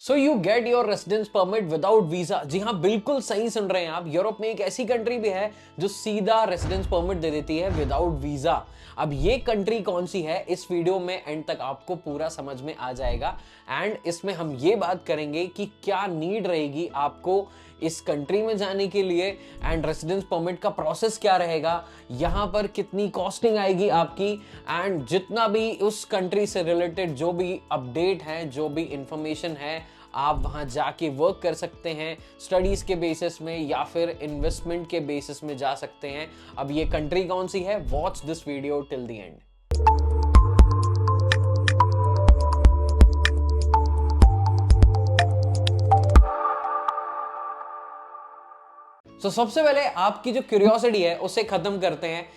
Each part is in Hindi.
So you get your residence permit without visa. जी हाँ, बिल्कुल सही सुन रहे हैं आप। यूरोप में एक ऐसी कंट्री भी है जो सीधा रेसिडेंस परमिट दे देती है विदाउट वीजा। अब ये कंट्री कौन सी है, इस वीडियो में एंड तक आपको पूरा समझ में आ जाएगा। एंड इसमें हम ये बात करेंगे कि क्या नीड रहेगी आपको इस कंट्री में जाने के लिए, एंड रेसिडेंस परमिट का प्रोसेस क्या रहेगा, यहां पर कितनी कॉस्टिंग आएगी आपकी, एंड जितना भी उस कंट्री से रिलेटेड जो भी अपडेट है, जो भी इंफॉर्मेशन है, आप वहां जाके वर्क कर सकते हैं स्टडीज के बेसिस में या फिर इन्वेस्टमेंट के बेसिस में जा सकते हैं। अब ये कंट्री कौन सी है, watch this video till the end. सबसे पहले आपकी जो क्यूरियोसिटी है उसे खत्म करते हैं।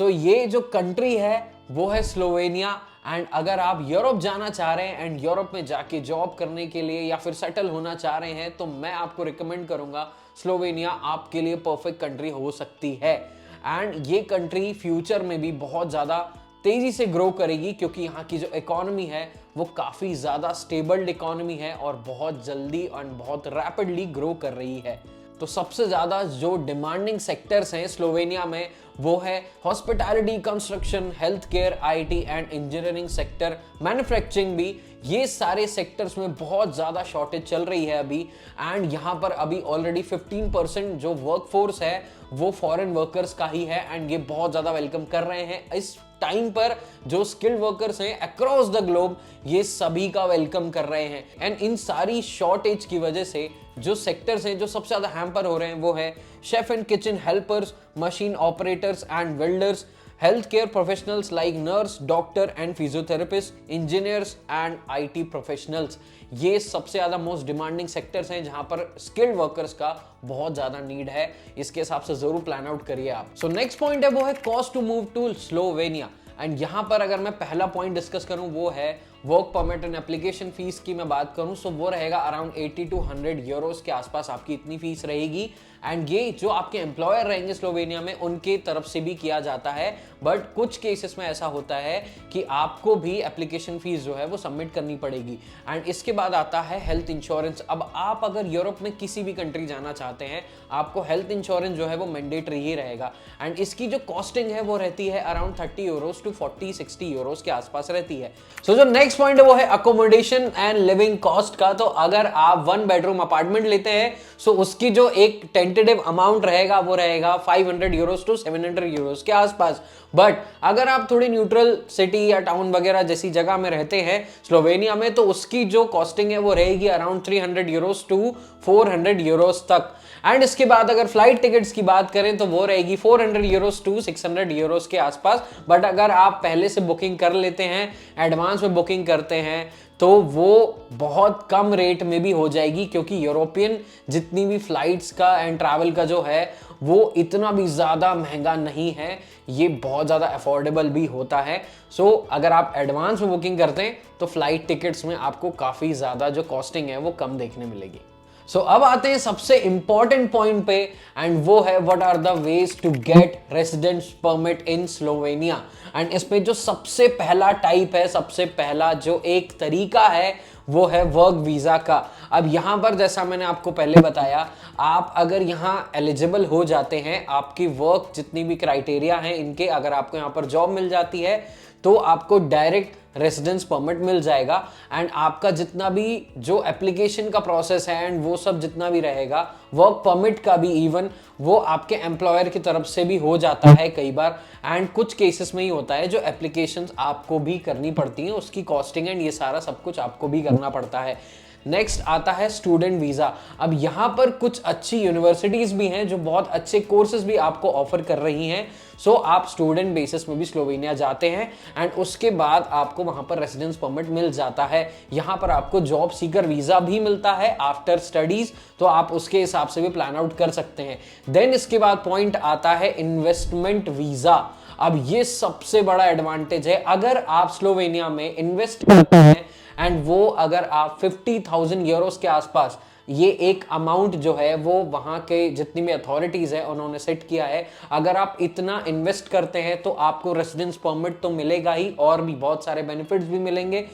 ये जो कंट्री है वो है स्लोवेनिया। एंड अगर आप यूरोप जाना चाह रहे हैं एंड यूरोप में जाके जॉब करने के लिए या फिर सेटल होना चाह रहे हैं, तो मैं आपको रिकमेंड करूंगा स्लोवेनिया आपके लिए परफेक्ट कंट्री हो सकती है। एंड ये कंट्री फ्यूचर में भी बहुत ज्यादा तेजी से ग्रो करेगी, क्योंकि यहाँ की जो इकोनॉमी है वो काफी ज्यादा स्टेबल इकोनॉमी है और बहुत जल्दी और बहुत रैपिडली ग्रो कर रही है। तो सबसे ज्यादा जो डिमांडिंग सेक्टर्स हैं स्लोवेनिया में वो है hospitality, construction, health care, IT and engineering sector, manufacturing भी। ये सारे सेक्टर्स में बहुत ज्यादा शॉर्टेज चल रही है अभी। एंड यहाँ पर अभी ऑलरेडी 15% जो वर्कफोर्स है वो फॉरेन वर्कर्स का ही है। एंड ये बहुत ज्यादा वेलकम कर रहे हैं इस टाइम पर। जो स्किल्ड वर्कर्स हैं अक्रॉस द ग्लोब, ये सभी का वेलकम कर रहे हैं। एंड इन सारी शॉर्टेज की वजह से जो सेक्टर्स हैं जो सबसे ज्यादा हैम्पर हो रहे हैं वो है chef and kitchen helpers, machine operators and welders, health care professionals like nurse, doctor and physiotherapist, engineers and IT professionals. ये सबसे ज्यादा मोस्ट डिमांडिंग सेक्टर्स हैं जहां पर स्किल्ड वर्कर्स का बहुत ज्यादा नीड है। इसके हिसाब से जरूर प्लान आउट करिए आप। नेक्स्ट पॉइंट है वो है cost to move to Slovenia. And यहां पर अगर मैं पहला पॉइंट डिस्कस करूं वो है work permit and application fees की मैं बात करूं, वो रहेगा अराउंड 80 to 100 यूरोस के आसपास आपकी इतनी फीस रहेगी। एंड ये जो आपके एम्प्लॉयर रहेंगे स्लोवेनिया में उनके तरफ से भी किया जाता है, बट कुछ केसेस में ऐसा होता है कि आपको भी एप्लीकेशन फीस जो है वो सबमिट करनी पड़ेगी। एंड इसके बाद आता है हेल्थ इंश्योरेंस। अब आप अगर यूरोप में किसी भी कंट्री जाना चाहते हैं, आपको हेल्थ इंश्योरेंस जो है वो मैंडेटरी ही रहेगा। एंड इसकी जो कॉस्टिंग है वो रहती है अराउंड 30 यूरोस टू 40-60 यूरोस के आसपास रहती है। जो नेक्स्ट पॉइंट है वो है अकोमोडेशन एंड लिविंग कॉस्ट का। तो अगर आप 1 बेडरूम अपार्टमेंट लेते हैं सो उसकी जो एक टेंटेटिव अमाउंट रहेगा वो रहेगा 500 यूरोस टू 700 यूरोस के आसपास। बट अगर आप थोड़ी न्यूट्रल सिटी या टाउन वगैरह जैसी जगह में रहते हैं स्लोवेनिया में, तो उसकी जो कॉस्टिंग है वो रहेगी अराउंड 300 यूरोस टू 400 यूरोस तक। एंड इसके बाद अगर फ्लाइट टिकट्स की बात करें तो वो रहेगी 400 यूरोस टू 600 यूरोस के आसपास। बट अगर आप पहले से बुकिंग कर लेते हैं, एडवांस में बुकिंग करते हैं, तो वो बहुत कम रेट में भी हो जाएगी, क्योंकि यूरोपियन जितनी भी फ्लाइट्स का एंड ट्रैवल का जो है वो इतना भी ज़्यादा महंगा नहीं है, ये बहुत ज़्यादा अफोर्डेबल भी होता है। अगर आप एडवांस में बुकिंग करते हैं तो फ्लाइट टिकट्स में आपको काफ़ी ज़्यादा जो कॉस्टिंग है वो कम देखने मिलेगी। अब आते हैं सबसे इंपॉर्टेंट पॉइंट पे, एंड वो है what are the ways to get residence permit in Slovenia. And इसमें जो सबसे पहला टाइप है, सबसे पहला जो एक तरीका है वो है वर्क वीजा का। अब यहां पर जैसा मैंने आपको पहले बताया, आप अगर यहां एलिजिबल हो जाते हैं, आपकी वर्क जितनी भी क्राइटेरिया हैं इनके, अगर आपको यहां पर जॉब मिल जाती है तो आपको डायरेक्ट रेसिडेंस परमिट मिल जाएगा। एंड आपका जितना भी जो एप्लीकेशन का प्रोसेस है एंड वो सब जितना भी रहेगा, वर्क परमिट का भी इवन, वो आपके एम्प्लॉयर की तरफ से भी हो जाता है कई बार। एंड कुछ केसेस में ही होता है जो एप्लीकेशंस आपको भी करनी पड़ती हैं, उसकी कॉस्टिंग एंड ये सारा सब कुछ आपको भी करना पड़ता है। नेक्स्ट आता है स्टूडेंट वीजा। अब यहां पर कुछ अच्छी यूनिवर्सिटीज भी हैं जो बहुत अच्छे कोर्सेज भी आपको ऑफर कर रही हैं। आप स्टूडेंट बेसिस में भी स्लोवेनिया जाते हैं एंड उसके बाद आपको वहां पर रेसिडेंस परमिट मिल जाता है। यहां पर आपको जॉब सीकर वीजा भी मिलता है आफ्टर स्टडीज, तो आप उसके हिसाब से भी प्लान आउट कर सकते हैं। देन इसके बाद पॉइंट आता है इन्वेस्टमेंट वीजा। अब ये सबसे बड़ा एडवांटेज है। अगर आप स्लोवेनिया में इन्वेस्ट करते हैं एंड वो अगर आप 50,000 यूरोस के आसपास, ये एक अमाउंट जो है वो वहां के जितनी भी अथॉरिटीज है उन्होंने सेट किया है, अगर आप इतना इन्वेस्ट करते हैं तो आपको रेसिडेंस परमिट तो मिलेगा ही और भी बहुत सारे बेनिफिट्स भी मिलेंगे।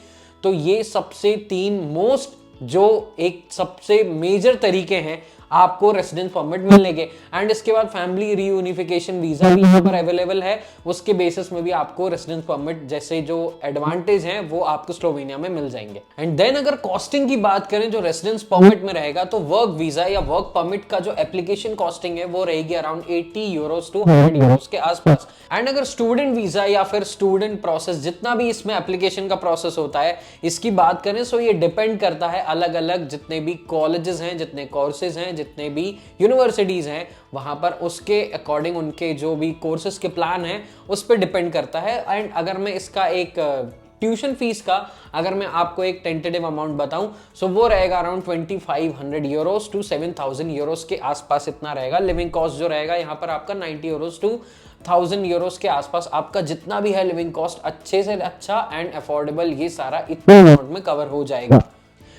तो ये सबसे 3 मोस्ट जो एक सबसे मेजर तरीके हैं आपको रेसिडेंस परमिट मिलने के। एंड इसके बाद फैमिली रीयूनिफिकेशन वीजा भी यहाँ पर अवेलेबल है, उसके बेसिस में भी आपको रेसिडेंस परमिट जैसे जो एडवांटेज हैं वो आपको स्लोवेनिया में मिल जाएंगे। एंड देन अगर कॉस्टिंग की बात करें जो रेसिडेंस परमिट में रहेगा, तो वर्क वीजा या वर्क परमिट का जो एप्लीकेशन कॉस्टिंग है वो रहेगी अराउंड 80 यूरोस टू 100 यूरोस के आसपास। एंड अगर स्टूडेंट वीजा या फिर स्टूडेंट प्रोसेस जितना भी इसमें एप्लीकेशन का प्रोसेस होता है इसकी बात करें, सो ये डिपेंड करता है अलग अलग जितने भी कॉलेजेस हैं, जितने कोर्सेज हैं, जितने भी यूनिवर्सिटीज हैं वहां पर, उसके अकॉर्डिंग उनके जो भी कोर्सेज के प्लान हैं उस पर डिपेंड करता है। एंड अगर मैं इसका एक ट्यूशन फीस का अगर मैं आपको एक टेंटेटिव अमाउंट बताऊं, सो वो रहेगा अराउंड 2500 यूरोस टू 7000 यूरोस के आसपास इतना रहेगा। लिविंग कॉस्ट जो रहेगा यहाँ पर आपका 90 यूरोस टू 1000 यूरोस के आसपास आपका जितना भी है लिविंग कॉस्ट अच्छे से अच्छा एंड अफोर्डेबल, ये सारा इतने अमाउंट में कवर हो जाएगा।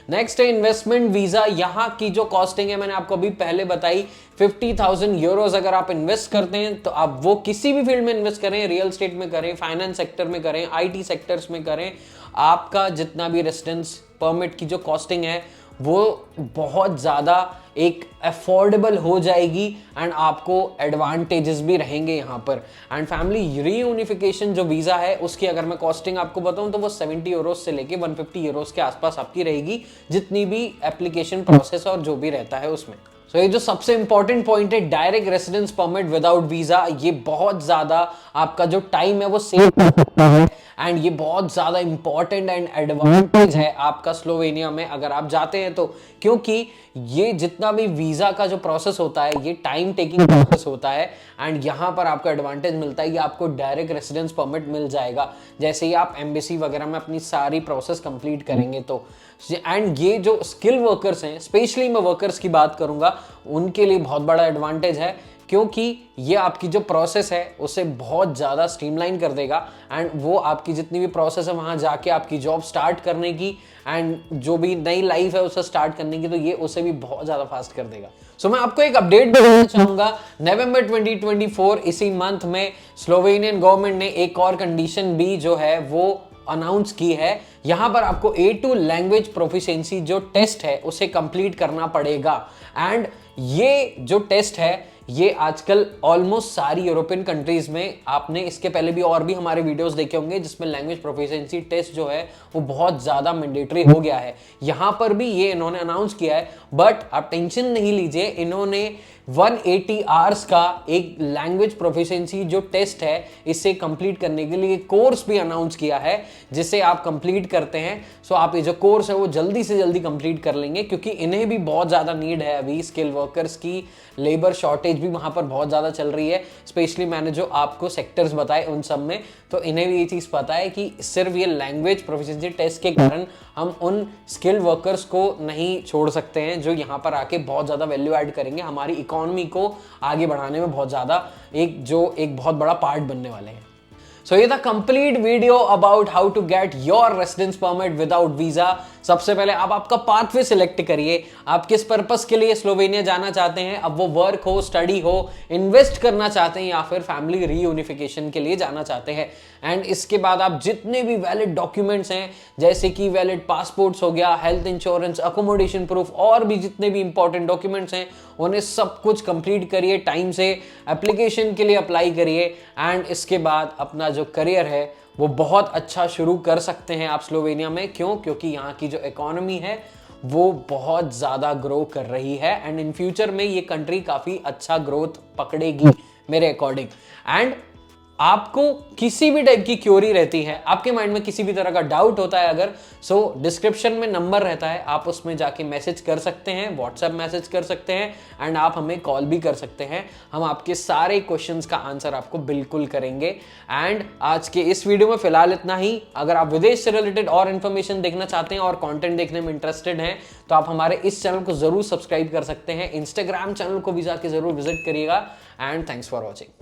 नेक्स्ट है इन्वेस्टमेंट वीजा। यहाँ की जो कॉस्टिंग है मैंने आपको अभी पहले बताई, 50,000 यूरोस अगर आप इन्वेस्ट करते हैं तो आप वो किसी भी फील्ड में इन्वेस्ट करें, रियल एस्टेट में करें, फाइनेंस सेक्टर में करें, आईटी सेक्टर्स में करें, आपका जितना भी रेसिडेंस परमिट की जो कॉस्टिंग है वो बहुत ज़्यादा एक अफोर्डेबल हो जाएगी एंड आपको एडवांटेजेस भी रहेंगे यहाँ पर। एंड फैमिली रीयूनिफिकेशन जो वीज़ा है उसकी अगर मैं कॉस्टिंग आपको बताऊँ तो वो 70 यूरोस से लेके 150 यूरोस के आसपास आपकी रहेगी, जितनी भी एप्लीकेशन प्रोसेस और जो भी रहता है उसमें। सो ये जो सबसे इंपॉर्टेंट पॉइंट है direct residence permit without visa, ये बहुत ज्यादा आपका जो टाइम है वो सेव कर सकता है एंड ये बहुत ज्यादा इंपॉर्टेंट एंड एडवांटेज है आपका स्लोवेनिया में अगर आप जाते हैं तो, क्योंकि ये जितना भी वीजा का जो प्रोसेस होता है ये टाइम टेकिंग प्रोसेस होता है एंड यहाँ पर आपको एडवांटेज मिलता है कि आपको डायरेक्ट रेसिडेंस परमिट मिल जाएगा जैसे ही आप एम्बेसी वगैरह में अपनी सारी प्रोसेस कंप्लीट करेंगे तो। एंड ये जो स्किल वर्कर्स हैं, स्पेशली मैं वर्कर्स की बात करूंगा, उनके लिए बहुत बड़ा एडवांटेज है क्योंकि ये आपकी जो प्रोसेस है उसे बहुत ज़्यादा स्ट्रीमलाइन कर देगा एंड वो आपकी जितनी भी प्रोसेस है वहाँ जाके आपकी जॉब स्टार्ट करने की एंड जो भी नई लाइफ है उसे स्टार्ट करने की, तो ये उसे भी बहुत ज़्यादा फास्ट कर देगा। सो मैं आपको एक अपडेट भी देना चाहूँगा। नवंबर 2024 इसी मंथ में स्लोवेनियन गवर्नमेंट ने एक और कंडीशन भी जो है वो अनाउंस की है। यहाँ पर आपको A2 लैंग्वेज प्रोफिशिएंसी जो टेस्ट है उसे कंप्लीट करना पड़ेगा एंड ये जो टेस्ट है ये आजकल ऑलमोस्ट सारी यूरोपियन कंट्रीज में, आपने इसके पहले भी और भी हमारे वीडियोस देखे होंगे जिसमें लैंग्वेज प्रोफिशिएंसी टेस्ट जो है वो बहुत ज़्यादा मैंडेटरी हो गया है। यहाँ पर भी ये इन्होंने अनाउंस किया है, बट आप टेंशन नहीं लीजिए, इन्होंने 180 आवर्स का एक लैंग्वेज प्रोफिशिएंसी जो टेस्ट है इसे कंप्लीट करने के लिए कोर्स भी अनाउंस किया है जिसे आप कंप्लीट करते हैं। सो आप ये जो कोर्स है वो जल्दी से जल्दी कंप्लीट कर लेंगे क्योंकि इन्हें भी बहुत ज़्यादा नीड है अभी स्किल वर्कर्स की, लेबर शॉर्टेज भी वहाँ पर बहुत ज़्यादा चल रही है। स्पेशली मैंने जो आपको सेक्टर्स बताए उन सब में, तो इन्हें भी ये चीज़ पता है कि सिर्फ ये लैंग्वेज प्रोफिशिएंसी टेस्ट के कारण हम उन स्किल वर्कर्स को नहीं छोड़ सकते हैं जो यहाँ पर आके बहुत ज़्यादा वैल्यू ऐड करेंगे, हमारी इकोनॉमी को आगे बढ़ाने में बहुत ज़्यादा एक बहुत बड़ा पार्ट बनने वाले हैं। सो ये था complete video about how to get your residence permit without visa. सबसे पहले आप आपका पाथवे सिलेक्ट करिए, आप किस पर्पस के लिए स्लोवेनिया जाना चाहते हैं, अब वो वर्क हो, स्टडी हो, इन्वेस्ट करना चाहते हैं या फिर फैमिली रीयूनिफिकेशन के लिए जाना चाहते हैं। एंड इसके बाद आप जितने भी वैलिड डॉक्यूमेंट्स हैं जैसे कि वैलिड पासपोर्ट्स हो गया, हेल्थ इंश्योरेंस, अकोमोडेशन प्रूफ और भी जितने भी इंपॉर्टेंट डॉक्यूमेंट्स हैं उन्हें सब कुछ कंप्लीट करिए, टाइम से एप्लीकेशन के लिए अप्लाई करिए एंड इसके बाद अपना जो करियर है वो बहुत अच्छा शुरू कर सकते हैं आप स्लोवेनिया में। क्योंकि यहाँ की जो इकोनॉमी है वो बहुत ज़्यादा ग्रो कर रही है एंड इन फ्यूचर में ये कंट्री काफ़ी अच्छा ग्रोथ पकड़ेगी मेरे अकॉर्डिंग। एंड आपको किसी भी टाइप की क्यूरी रहती है, आपके माइंड में किसी भी तरह का डाउट होता है अगर, सो डिस्क्रिप्शन में नंबर रहता है, आप उसमें जाके मैसेज कर सकते हैं, व्हाट्सएप मैसेज कर सकते हैं एंड आप हमें कॉल भी कर सकते हैं। हम आपके सारे क्वेश्चंस का आंसर आपको बिल्कुल करेंगे। एंड आज के इस वीडियो में फिलहाल इतना ही। अगर आप विदेश से रिलेटेड और इन्फॉर्मेशन देखना चाहते हैं और कंटेंट देखने में इंटरेस्टेड हैं तो आप हमारे इस चैनल को जरूर सब्सक्राइब कर सकते हैं। इंस्टाग्राम चैनल को भी जाके जरूर विजिट करिएगा एंड थैंक्स फॉर वॉचिंग।